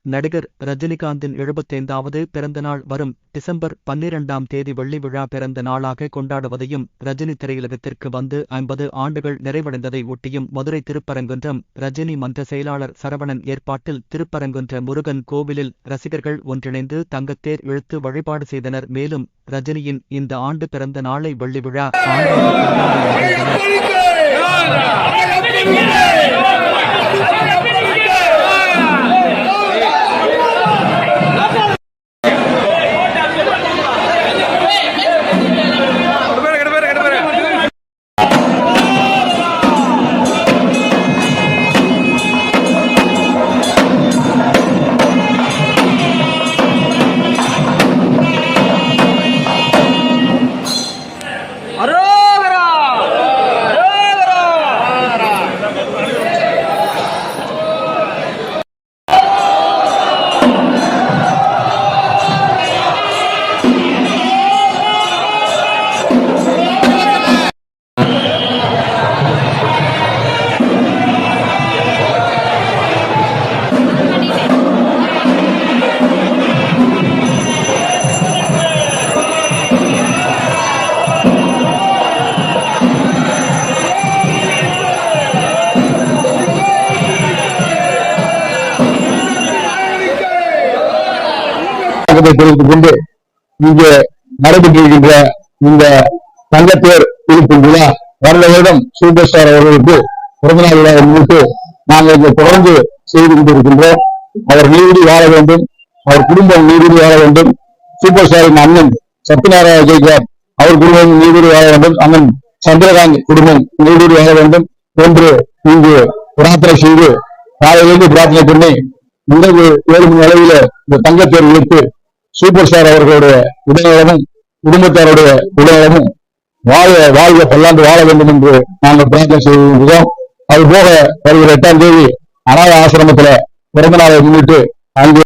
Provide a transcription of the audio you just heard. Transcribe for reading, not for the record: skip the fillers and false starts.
நடிகர் ரஜினிகாந்தின் 75வது பிறந்த நாள் வரும் டிசம்பர் 12ஆம் தேதி வெள்ளி விழா பிறந்த நாளாக கொண்டாடுவதையும், ரஜினி திரையுலகத்திற்கு வந்து 50 ஆண்டுகள் நிறைவடைந்ததை ஒட்டியும் மதுரை திருப்பரங்குன்றம் ரஜினி மன்ற செயலாளர் சரவணன் ஏற்பாட்டில் திருப்பரங்குன்ற முருகன் கோவிலில் ரசிகர்கள் ஒன்றிணைந்து தங்கத்தேர் இழுத்து வழிபாடு செய்தனர். மேலும் ரஜினியின் இந்த ஆண்டு பிறந்த நாளை வெள்ளி விழா தெரிவித்துக் கொண்டு இங்கே நடைபெற்றிருக்கின்ற இந்த தங்கத்தேர் இழுக்கும் விழா வருட வருடம் சூப்பர் ஸ்டார் அவர்களுக்கு பிறந்தநாள் விழாவை முன்னிட்டு நாங்கள் இங்கே தொடர்ந்து செய்து கொண்டிருக்கின்றோம். அவர் நீதி வாழ வேண்டும், அவர் குடும்பம் நீதி வாழ வேண்டும், சூப்பர் ஸ்டாரின் அண்ணன் சத்யநாராயண ஜெயகார் அவர் குடும்பம் நீதி வாழ வேண்டும், அண்ணன் சந்திரகாந்த் குடும்பம் நீதி வாழ வேண்டும் என்று இங்கு பிரார்த்தனை செய்து காலையிலிருந்து பிரார்த்தனை பண்ணி இரவு 7 மணி அளவில் இந்த தங்கத்தேர் இழுத்து சூப்பர் ஸ்டார் அவர்களுடைய உடல்நலமும் குடும்பத்தாருடைய உடல்நலமும் வாழ்க பல்லாண்டு வாழ வேண்டும் என்று நாங்கள் பிரார்த்தனை செய்திருக்கிறோம். அதுபோக வருகிற 8ஆம் தேதி அநாத ஆசிரமத்தில் பிறந்த நாளை முன்னிட்டு அங்கு